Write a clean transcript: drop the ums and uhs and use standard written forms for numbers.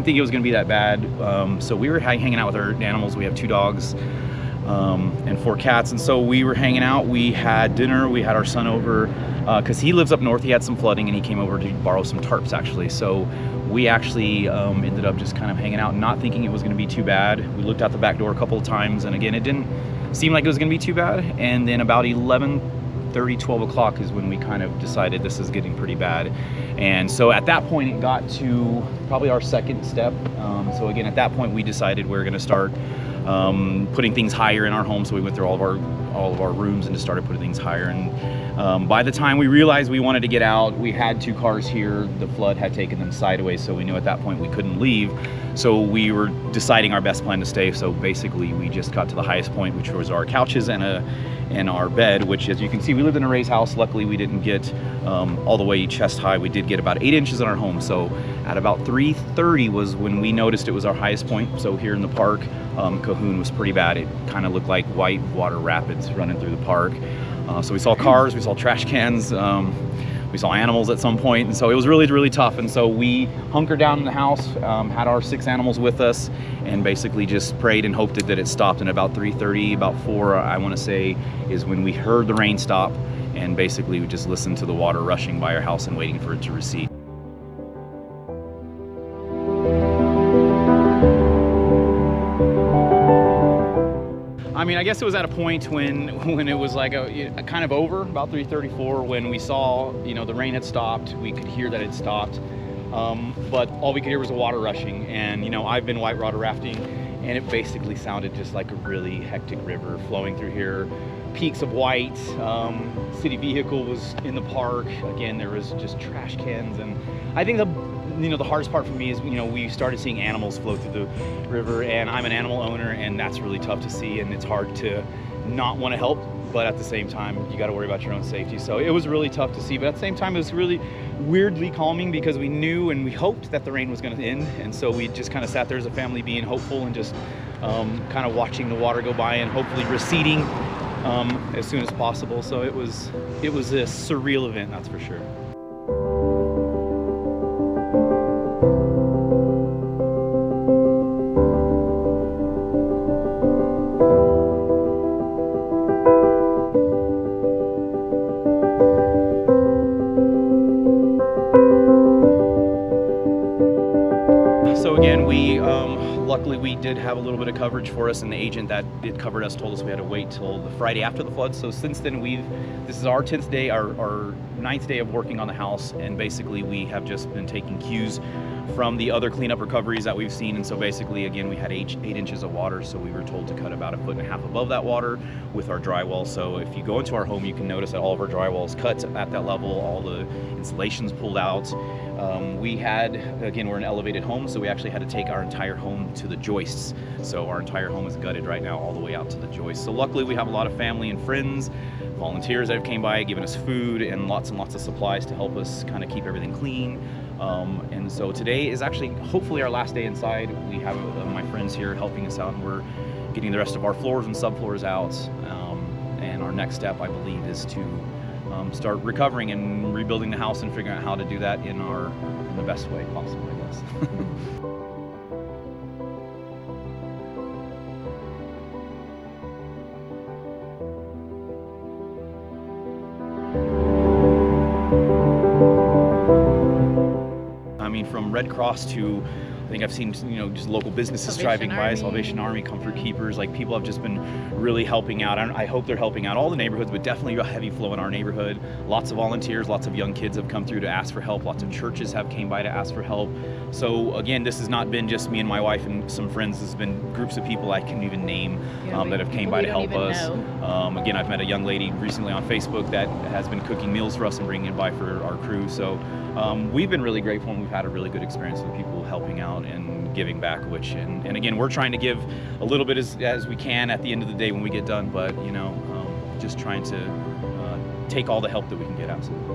didn't think it was going to be that bad. So we were hanging out with our animals. We have 2 dogs and 4 cats, and so we were hanging out. We had dinner. We had our son over because he lives up north. He had some flooding, and he came over to borrow some tarps actually. So we actually ended up just kind of hanging out, not thinking it was going to be too bad. We looked out the back door a couple of times, and again, it didn't seem like it was going to be too bad. And then about 11:30, 12 o'clock is when we kind of decided this is getting pretty bad. And so at that point, it got to probably our second step. So again, at that point, we decided we were going to start putting things higher in our home. So we went through all of our rooms and just started putting things higher. And by the time we realized we wanted to get out, we had 2 cars here. The flood had taken them sideways, so we knew at that point we couldn't leave. So we were deciding our best plan to stay. So basically, we just got to the highest point, which was our couches and our bed, which, as you can see, we lived in a raised house. Luckily, we didn't get all the way chest high. We did get about 8 inches in our home. So at about 3:30 was when we noticed it was our highest point. So here in the park, Cahoon was pretty bad. It kind of looked like white water rapids running through the park. So we saw cars, we saw trash cans, we saw animals at some point, and so it was really, really tough. And so we hunkered down in the house, had our 6 animals with us, and basically just prayed and hoped that it stopped. And about 3:30, about 4, I want to say, is when we heard the rain stop, and basically we just listened to the water rushing by our house and waiting for it to recede. I mean, I guess it was at a point when it was like a kind of over, about 3:34, when we saw, the rain had stopped. We could hear that it stopped, but all we could hear was the water rushing. And I've been whitewater rafting, and it basically sounded just like a really hectic river flowing through here. Peaks of white. City vehicle was in the park. Again, there was just trash cans, and I think the hardest part for me is, we started seeing animals flow through the river, and I'm an animal owner, and that's really tough to see, and it's hard to not want to help, but at the same time, you got to worry about your own safety. So it was really tough to see, but at the same time, it was really weirdly calming because we knew and we hoped that the rain was going to end, and so we just kind of sat there as a family being hopeful and just kind of watching the water go by and hopefully receding as soon as possible. So it was a surreal event, that's for sure. So again, luckily we did have a little bit of coverage for us, and the agent that did cover us told us we had to wait till the Friday after the flood. So since then, this is our 10th day, our 9th day of working on the house, and basically we have just been taking cues from the other cleanup recoveries that we've seen. And so basically, again, we had 8 inches of water, so we were told to cut about 1.5 feet above that water with our drywall. So if you go into our home, you can notice that all of our drywall is cut at that level, all the insulation's pulled out. We're an elevated home, so we actually had to take our entire home to the joists. So our entire home is gutted right now all the way out to the joists. So luckily we have a lot of family and friends, volunteers that have came by, given us food and lots of supplies to help us kind of keep everything clean. And so today is actually hopefully our last day inside. We have my friends here helping us out, and we're getting the rest of our floors and subfloors out. And our next step, I believe, is to start recovering and rebuilding the house and figuring out how to do that in the best way possible, I guess. I mean, from Red Cross to, I think I've seen, just local businesses driving by, Salvation Army, Comfort Keepers, like people have just been really helping out. I hope they're helping out all the neighborhoods, but definitely a heavy flow in our neighborhood. Lots of volunteers, lots of young kids have come through to ask for help. Lots of churches have came by to ask for help. So again, this has not been just me and my wife and some friends. This has been groups of people I can't even name that have came by to help us. Again, I've met a young lady recently on Facebook that has been cooking meals for us and bringing it by for our crew. So we've been really grateful, and we've had a really good experience with people helping out and giving back, and again, we're trying to give a little bit as we can at the end of the day when we get done, but just trying to take all the help that we can get, absolutely.